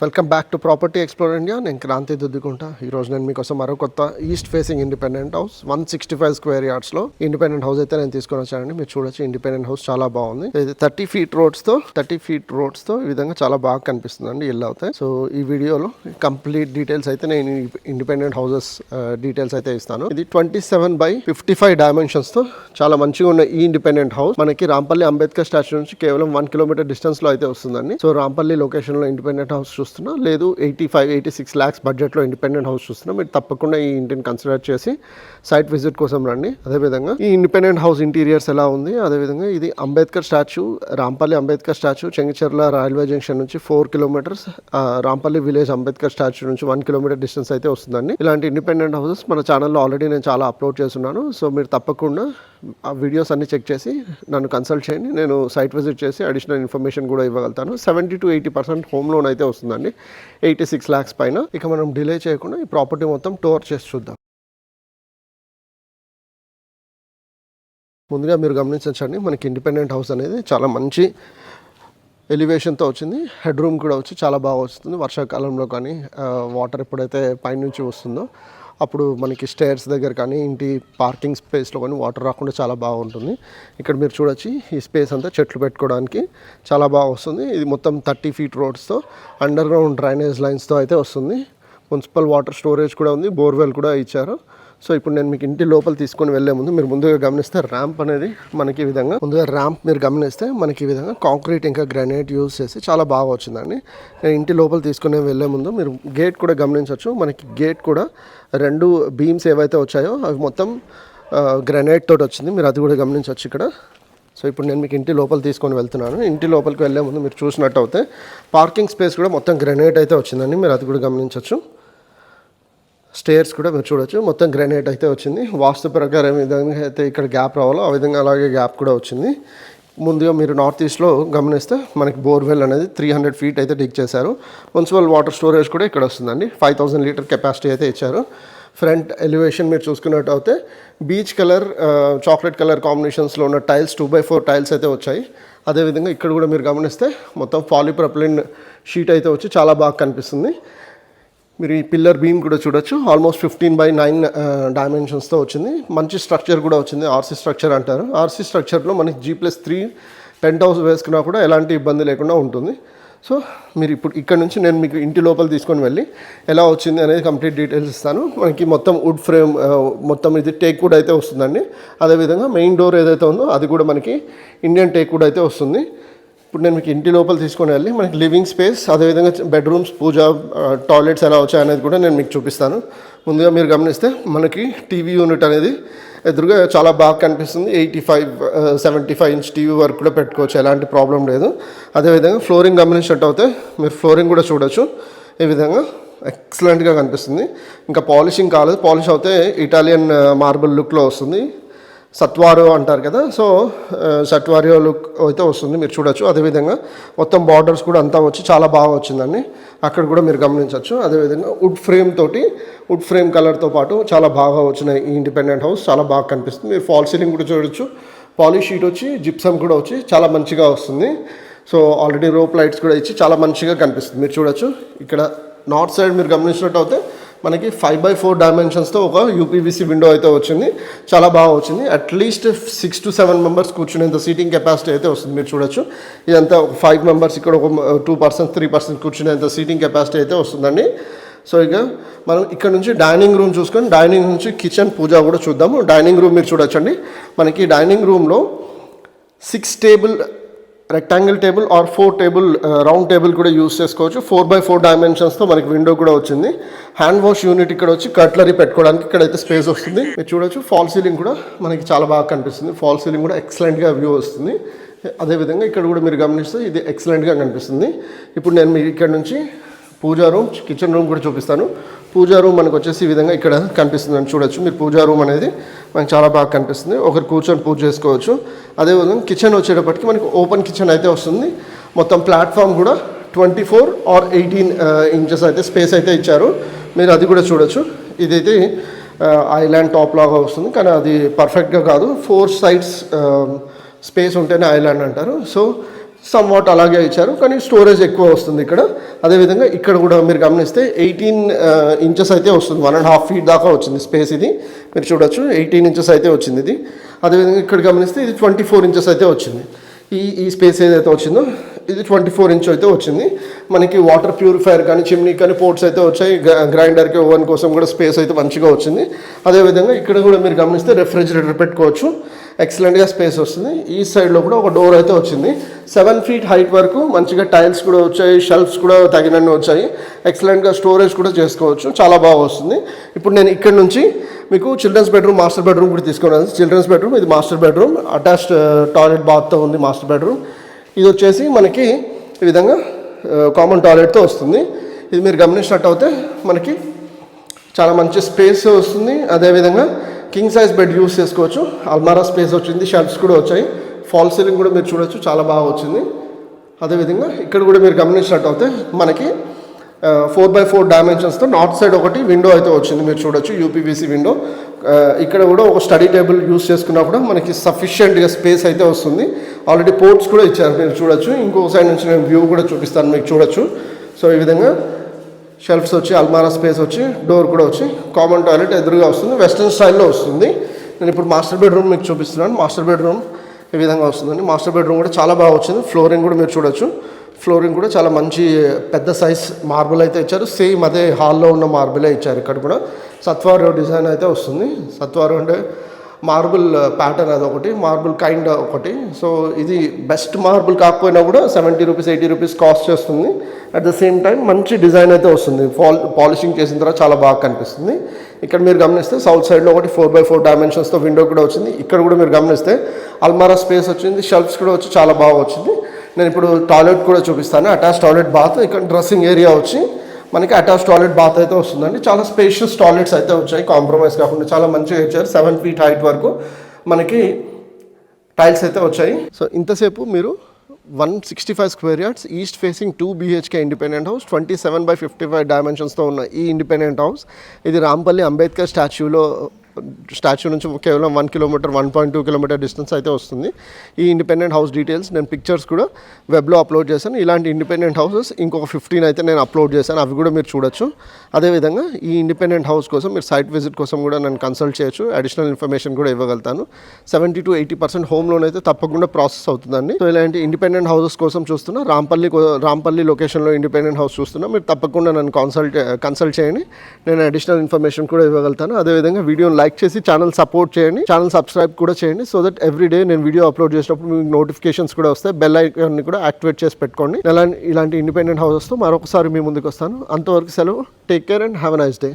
Welcome back to property explore India. నేను క్రాంతి దుద్దికుంటా. ఈరోజు నేను మీకోసం మరో కొత్త east facing independent house 165 square యార్డ్స్లో ఇండిపెండెంట్ హౌస్ అయితే నేను తీసుకొని వచ్చానండి. మీరు చూడొచ్చు, ఇండిపెండెంట్ హౌస్ చాలా బాగుంది. ఇది 30 feet రోడ్స్తో ఈ విధంగా చాలా బాగా కనిపిస్తుందండి ఇల్లు అవుతాయి. సో ఈ వీడియోలో కంప్లీట్ డీటెయిల్స్ అయితే నేను ఇండిపెండెంట్ హౌసెస్ డీటెయిల్స్ అయితే ఇస్తాను. ఇది 27/55 డైమెన్షన్స్తో చాలా మంచిగా ఉన్న ఈ ఇండిపెండెంట్ హౌస్ మనకి రాంపల్లి అంబేద్కర్ స్టాచ్యూ నుంచి కేవలం 1 kilometer డిస్టెన్స్లో అయితే వస్తుందండి. సో రాంపల్లి లొకేషన్లో ఇండిపెండెంట్ హౌస్ లేదు 85-86 lakhs బడ్జెట్లో ఇండిపెండెంట్ హౌస్ చూస్తున్నా, మీరు తప్పకుండా ఈ ఇంటిని కన్సిడర్ చేసి సైట్ విజిట్ కోసం రండి. అదేవిధంగా ఈ ఇండిపెండెంట్ హౌస్ ఇంటీరియర్స్ ఎలా ఉంది, అదేవిధంగా ఇది Ambedkar statue, Rampalli Ambedkar statue Chengicherla railway junction నుంచి 4 kilometers, Rampalli village Ambedkar statue నుంచి 1 kilometer డిస్టెన్స్ అయితే వస్తుందండి. ఇలాంటి ఇండిపెండెంట్ హౌసెస్ మన ఛానల్లో ఆల్రెడీ నేను చాలా అప్లోడ్ చేస్తున్నాను. సో మీరు తప్పకుండా ఆ వీడియోస్ అన్ని చెక్ చేసి నన్ను కన్సల్ట్ చేయండి. నేను సైట్ విజిట్ చేసి అడిషనల్ ఇన్ఫర్మేషన్ కూడా ఇవ్వగలుగుతాను. 70-80% హోమ్ లోన్ అయితే వస్తుందండి, 86 lakhs పైన. ఇక మనం డిలే చేయకుండా ఈ ప్రాపర్టీ మొత్తం టూర్ చేసి చూద్దాం. ముందుగా మీరు గమనించండి, మనకి ఇండిపెండెంట్ హౌస్ అనేది చాలా మంచి ఎలివేషన్తో వచ్చింది. హెడ్ రూమ్ కూడా వచ్చి చాలా బాగా వస్తుంది. వర్షాకాలంలో కానీ వాటర్ ఎప్పుడైతే పైనుంచి వస్తుందో అప్పుడు మనకి స్టేర్స్ దగ్గర కానీ ఇంటి పార్కింగ్ స్పేస్లో కానీ వాటర్ రాకుండా చాలా బాగుంటుంది. ఇక్కడ మీరు చూడొచ్చు, ఈ స్పేస్ అంతా చెట్లు పెట్టుకోవడానికి చాలా బాగా వస్తుంది. ఇది మొత్తం 30 feet రోడ్స్తో అండర్ గ్రౌండ్ డ్రైనేజ్ లైన్స్తో అయితే వస్తుంది. మున్సిపల్ వాటర్ స్టోరేజ్ కూడా ఉంది, బోర్వెల్ కూడా ఇచ్చారు. సో ఇప్పుడు నేను మీకు ఇంటి లోపల తీసుకొని వెళ్ళే ముందు మీరు ముందుగా గమనిస్తే ర్యాంప్ అనేది మనకి ఈ విధంగా ముందుగా ర్యాంప్ మీరు గమనిస్తే మనకి ఈ విధంగా కాంక్రీట్ ఇంకా గ్రానైట్ యూజ్ చేసి చాలా బాగా వచ్చిందండి. నేను ఇంటి లోపల తీసుకుని వెళ్ళే ముందు మీరు గేట్ కూడా గమనించవచ్చు. మనకి గేట్ కూడా 2 బీమ్స్ ఏవైతే వచ్చాయో అవి మొత్తం గ్రానైట్ తోటి వచ్చింది, మీరు అది కూడా గమనించవచ్చు ఇక్కడ. సో ఇప్పుడు నేను మీకు ఇంటి లోపల తీసుకొని వెళ్తున్నాను. ఇంటి లోపలికి వెళ్ళే ముందు మీరు చూసినట్టు అయితే పార్కింగ్ స్పేస్ కూడా మొత్తం గ్రానైట్ అయితే వచ్చిందండి, మీరు అది కూడా గమనించవచ్చు. స్టేర్స్ కూడా మీరు చూడొచ్చు, మొత్తం గ్రానైట్ అయితే వచ్చింది. వాస్తు ప్రకారం ఏ విధంగా అయితే ఇక్కడ గ్యాప్ రావాలో ఆ విధంగా అలాగే గ్యాప్ కూడా వచ్చింది. ముందుగా మీరు నార్త్ ఈస్ట్లో గమనిస్తే మనకి బోర్వెల్ అనేది 300 feet అయితే డిగ్ చేశారు. మున్సిపల్ వాటర్ స్టోరేజ్ కూడా ఇక్కడ వస్తుందండి, 5000 లీటర్ కెపాసిటీ అయితే ఇచ్చారు. ఫ్రంట్ ఎలివేషన్ మీరు చూసుకున్నట్టు అయితే బీచ్ కలర్ చాక్లెట్ కలర్ కాంబినేషన్స్లో ఉన్న టైల్స్ 2x4 టైల్స్ అయితే వచ్చాయి. అదేవిధంగా ఇక్కడ కూడా మీరు గమనిస్తే మొత్తం పాలీప్రొపిలిన్ షీట్ అయితే వచ్చి చాలా బాగా కనిపిస్తుంది. మీరు ఈ పిల్లర్ బీమ్ కూడా చూడొచ్చు, ఆల్మోస్ట్ 15/9 డైమెన్షన్స్తో వచ్చింది. మంచి స్ట్రక్చర్ కూడా వచ్చింది, ఆర్సీ స్ట్రక్చర్ అంటారు. ఆర్సీ స్ట్రక్చర్లో మనకి G+3 పెంట్ హౌస్ వేసుకున్నా కూడా ఎలాంటి ఇబ్బంది లేకుండా ఉంటుంది. సో మీరు ఇప్పుడు ఇక్కడ నుంచి నేను మీకు ఇంటి లోపల తీసుకొని వెళ్ళి ఎలా వచ్చింది అనేది కంప్లీట్ డీటెయిల్స్ ఇస్తాను. మనకి మొత్తం వుడ్ ఫ్రేమ్, మొత్తం ఇది టేక్ వుడ్ అయితే వస్తుందండి. అదేవిధంగా మెయిన్ డోర్ ఏదైతే ఉందో అది కూడా మనకి ఇండియన్ టేక్ వుడ్ అయితే వస్తుంది. ఇప్పుడు నేను మీకు ఇంటి లోపల తీసుకొని వెళ్ళి మనకి లివింగ్ స్పేస్, అదేవిధంగా బెడ్రూమ్స్, పూజ, టాయిలెట్స్ ఎలా వచ్చాయి అనేది కూడా నేను మీకు చూపిస్తాను. ముందుగా మీరు గమనిస్తే మనకి టీవీ యూనిట్ అనేది ఎదురుగా చాలా బాగా కనిపిస్తుంది. 85-75 inch టీవీ వరకు కూడా పెట్టుకోవచ్చు, ఎలాంటి ప్రాబ్లం లేదు. అదేవిధంగా ఫ్లోరింగ్ గమనించినట్టు అయితే మీరు ఫ్లోరింగ్ కూడా చూడొచ్చు, ఈ విధంగా ఎక్సలెంట్గా కనిపిస్తుంది. ఇంకా పాలిషింగ్ కాలేదు, పాలిష్ అయితే ఇటాలియన్ మార్బుల్ లుక్లో వస్తుంది. సత్వారో అంటారు కదా, సో సత్వారియో లుక్ అయితే వస్తుంది, మీరు చూడొచ్చు. అదేవిధంగా మొత్తం బార్డర్స్ కూడా అంతా వచ్చి చాలా బాగా వచ్చిందండి, అక్కడ కూడా మీరు గమనించవచ్చు. అదేవిధంగా వుడ్ ఫ్రేమ్ కలర్తో పాటు చాలా బాగా వచ్చిన ఈ ఇండిపెండెంట్ హౌస్ చాలా బాగా కనిపిస్తుంది. మీరు ఫాల్ సీలింగ్ కూడా చూడొచ్చు, పాలిష్ షీట్ వచ్చి జిప్సమ్ కూడా వచ్చి చాలా మంచిగా వస్తుంది. సో ఆల్రెడీ రోప్ లైట్స్ కూడా ఇచ్చి చాలా మంచిగా కనిపిస్తుంది, మీరు చూడొచ్చు. ఇక్కడ నార్త్ సైడ్ మీరు గమనించినట్టు అయితే మనకి 5x4 డైమెన్షన్స్తో ఒక యూపీవీసీ విండో అయితే వచ్చింది, చాలా బాగా వచ్చింది. అట్లీస్ట్ 6 to 7 members కూర్చునేంత సీటింగ్ కెపాసిటీ అయితే వస్తుంది, మీరు చూడొచ్చు. ఇదంతా 5 members, ఇక్కడ ఒక 2%, 3% కూర్చునేంత సీటింగ్ కెపాసిటీ అయితే వస్తుందండి. సో ఇక మనం ఇక్కడ నుంచి డైనింగ్ రూమ్ చూసుకొని డైనింగ్ నుంచి కిచెన్, పూజ కూడా చూద్దాము. డైనింగ్ రూమ్ మీరు చూడొచ్చండి, మనకి డైనింగ్ రూమ్లో 6 table rectangle table or 4 table round table కూడా యూస్ చేసుకోవచ్చు. 4x4 డైమెన్షన్స్తో మనకి విండో కూడా వచ్చింది. హ్యాండ్ వాష్ యూనిట్ ఇక్కడ వచ్చి కట్లరీ పెట్టుకోవడానికి ఇక్కడైతే స్పేస్ వస్తుంది, మీరు చూడొచ్చు. ఫాల్ సీలింగ్ కూడా మనకి చాలా బాగా కనిపిస్తుంది, ఫాల్ సీలింగ్ కూడా ఎక్సలెంట్గా వ్యూ వస్తుంది. అదేవిధంగా ఇక్కడ కూడా మీరు గమనిస్తే ఇది ఎక్సలెంట్గా కనిపిస్తుంది. ఇప్పుడు నేను మీకు ఇక్కడ నుంచి పూజా రూమ్, కిచెన్ రూమ్ కూడా చూపిస్తాను. పూజా రూమ్ మనకు వచ్చేసి ఈ విధంగా ఇక్కడ కనిపిస్తుందని చూడొచ్చు. మీరు పూజా రూమ్ అనేది మనకి చాలా బాగా కనిపిస్తుంది, ఒకరు కూర్చొని పూజ చేసుకోవచ్చు. అదేవిధంగా కిచెన్ వచ్చేటప్పటికి మనకి ఓపెన్ కిచెన్ అయితే వస్తుంది. మొత్తం ప్లాట్ఫామ్ కూడా 24 or 18 inches అయితే స్పేస్ అయితే ఇచ్చారు, మీరు అది కూడా చూడొచ్చు. ఇదైతే ఐలాండ్ టాప్ లాగా వస్తుంది, కానీ అది పర్ఫెక్ట్గా కాదు. 4 sides స్పేస్ ఉంటేనే ఐలాండ్ అంటారు. సో సమ్ వాట్ అలాగే ఇచ్చారు, కానీ స్టోరేజ్ ఎక్కువ వస్తుంది ఇక్కడ. అదేవిధంగా ఇక్కడ కూడా మీరు గమనిస్తే 18 ఇంచెస్ అయితే వస్తుంది, 1.5 feet దాకా వచ్చింది స్పేస్. ఇది మీరు చూడొచ్చు 18 ఇంచెస్ అయితే వచ్చింది ఇది. అదేవిధంగా ఇక్కడ గమనిస్తే ఇది 24 ఇంచెస్ అయితే వచ్చింది. ఈ స్పేస్ ఏదైతే వచ్చిందో ఇది 24 ఇంచ్ అయితే వచ్చింది. మనకి వాటర్ ప్యూరిఫైయర్ కానీ చిమ్నీ కానీ పోర్ట్స్ అయితే వచ్చాయి. గ్రైండర్కి ఓవెన్ కోసం కూడా స్పేస్ అయితే మంచిగా వచ్చింది. అదేవిధంగా ఇక్కడ కూడా మీరు గమనిస్తే రెఫ్రిజిరేటర్ పెట్టుకోవచ్చు, ఎక్సలెంట్గా స్పేస్ వస్తుంది. ఈ సైడ్లో కూడా ఒక డోర్ అయితే వచ్చింది. 7 feet హైట్ వరకు మంచిగా టైల్స్ కూడా వచ్చాయి, షెల్ఫ్స్ కూడా తగినన్ని వచ్చాయి. ఎక్సలెంట్గా స్టోరేజ్ కూడా చేసుకోవచ్చు, చాలా బాగా వస్తుంది. ఇప్పుడు నేను ఇక్కడ నుంచి మీకు చిల్డ్రన్స్ బెడ్రూమ్, మాస్టర్ బెడ్రూమ్ కూడా తీసుకున్నాను. చిల్డ్రన్స్ బెడ్రూమ్, ఇది మాస్టర్ బెడ్రూమ్, అటాచ్డ్ టాయిలెట్ బాత్తో ఉంది మాస్టర్ బెడ్రూమ్. ఇది వచ్చేసి మనకి ఈ విధంగా కామన్ టాయిలెట్తో వస్తుంది. ఇది మీరు గమనించినట్టు అయితే మనకి చాలా మంచి స్పేస్ వస్తుంది. అదేవిధంగా కింగ్ సైజ్ బెడ్ యూస్ చేసుకోవచ్చు. అల్మారా స్పేస్ వచ్చింది, షెల్ఫ్స్ కూడా వచ్చాయి. ఫాల్ సీలింగ్ కూడా మీరు చూడొచ్చు, చాలా బాగా వచ్చింది. అదేవిధంగా ఇక్కడ కూడా మీరు గమనించినట్టు అయితే మనకి 4x4 డైమెన్షన్స్తో నార్త్ సైడ్ ఒకటి విండో అయితే వచ్చింది, మీరు చూడొచ్చు యూపీవీసీ విండో. ఇక్కడ కూడా ఒక స్టడీ టేబుల్ యూస్ చేసుకున్నా కూడా మనకి సఫిషియెంట్గా స్పేస్ అయితే వస్తుంది. ఆల్రెడీ పోర్ట్స్ కూడా ఇచ్చారు, మీరు చూడొచ్చు. ఇంకో సైడ్ నుంచి నేను వ్యూ కూడా చూపిస్తాను, మీకు చూడొచ్చు. సో ఈ విధంగా షెల్ఫ్స్ వచ్చి, అల్మారా స్పేస్ వచ్చి, డోర్ కూడా వచ్చి, కామన్ టాయిలెట్ ఎదురుగా వస్తుంది, వెస్ట్రన్ స్టైల్లో వస్తుంది. నేను ఇప్పుడు మాస్టర్ బెడ్రూమ్ మీకు చూపిస్తున్నాను. మాస్టర్ బెడ్రూమ్ ఈ విధంగా వస్తుందండి. మాస్టర్ బెడ్రూమ్ కూడా చాలా బాగా వచ్చింది. ఫ్లోరింగ్ కూడా మీరు చూడొచ్చు. ఫ్లోరింగ్ కూడా చాలా మంచి పెద్ద సైజ్ మార్బుల్ అయితే ఇచ్చారు. సేమ్ అదే హాల్లో ఉన్న మార్బులే ఇచ్చారు. ఇక్కడ కూడా సత్వారు డిజైన్ అయితే వస్తుంది. సత్వారు అంటే మార్బుల్ ప్యాటర్న్ అదొకటి, మార్బుల్ కైండ్ ఒకటి. సో ఇది బెస్ట్ మార్బుల్ కాకపోయినా కూడా 70 రూపీస్ 80 రూపీస్ కాస్ట్ చేస్తుంది. అట్ ద సేమ్ టైం మంచి డిజైన్ అయితే వస్తుంది. పాలిషింగ్ చేసిన తర్వాత చాలా బాగా కనిపిస్తుంది. ఇక్కడ మీరు గమనిస్తే సౌత్ సైడ్లో ఒకటి 4x4 డైమెన్షన్స్తో విండో కూడా వచ్చింది. ఇక్కడ కూడా మీరు గమనిస్తే అల్మారా స్పేస్ వచ్చింది, షెల్ఫ్స్ కూడా వచ్చి చాలా బాగా వచ్చింది. నేను ఇప్పుడు టాయిలెట్ కూడా చూపిస్తాను. అటాచ్ టాయిలెట్ బాత్, ఇక్కడ డ్రెస్సింగ్ ఏరియా వచ్చి మనకి అటాచ్ టాయిలెట్ బాత్ అయితే వస్తుందండి. చాలా స్పేషియస్ టాయిలెట్స్ అయితే వచ్చాయి, కాంప్రమైజ్ కాకుండా చాలా మంచిగా ఇచ్చారు. 7 feet హైట్ వరకు మనకి టైల్స్ అయితే వచ్చాయి. సో ఇంతసేపు మీరు 165 square yards east facing 2 BHK independent house, 27x55 డైమెన్షన్స్తో ఉన్న ఈ ఇండిపెండెంట్ హౌస్ ఇది రాంపల్లి అంబేద్కర్ స్టాచ్యూ నుంచి కేవలం 1 kilometer 1.2 kilometer డిస్టెన్స్ అయితే వస్తుంది. ఈ ఇండిపెండెంట్ హౌస్ డీటెయిల్స్ నేను పిక్చర్స్ కూడా వెబ్లో అప్లోడ్ చేశాను. ఇలాంటి ఇండిపెండెంట్ హౌసెస్ ఇంకొక 15 అయితే నేను అప్లోడ్ చేశాను, అవి కూడా మీరు చూడొచ్చు. అదేవిధంగా ఈ ఇండిపెండెంట్ హౌస్ కోసం మీరు సైట్ విజిట్ కోసం కూడా నన్ను కన్సల్ట్ చేయొచ్చు, అడిషనల్ ఇన్ఫర్మేషన్ కూడా ఇవ్వగలుగుతాను. 70 to 80% హోమ్ లోన్ అయితే తప్పకుండా ప్రాసెస్ అవుతుందండి. సో ఇలాంటి ఇండిపెండెంట్ హౌసెస్ కోసం చూస్తున్నా, రాంపల్లి లొకేషన్లో ఇండిపెండెంట్ హౌస్ చూస్తున్నా, మీరు తప్పకుండా నన్ను కన్సల్ట్ చేయండి. నేను అడిషనల్ ఇన్ఫర్మేషన్ కూడా ఇవ్వగలుగుతాను. అదేవిధంగా వీడియోని లైక్ చేసి ఛానల్ సపోర్ట్ చేయండి, ఛానల్ సబ్స్క్రైబ్ కూడా చేయండి. సో దట్ ఎవ్రీ డే నేను వీడియో అప్లోడ్ చేసినప్పుడు మీకు నోటిఫికేషన్స్ కూడా వస్తాయి. బెల్ ఐకాన్ని కూడా యాక్టివేట్ చేసి పెట్టుకోండి. ఇలాంటి ఇండిపెండెంట్ హౌసెస్తో మరొకసారి మీ ముందుకు వస్తాను. అంతవరకు సెలవు. Take care and have a nice day.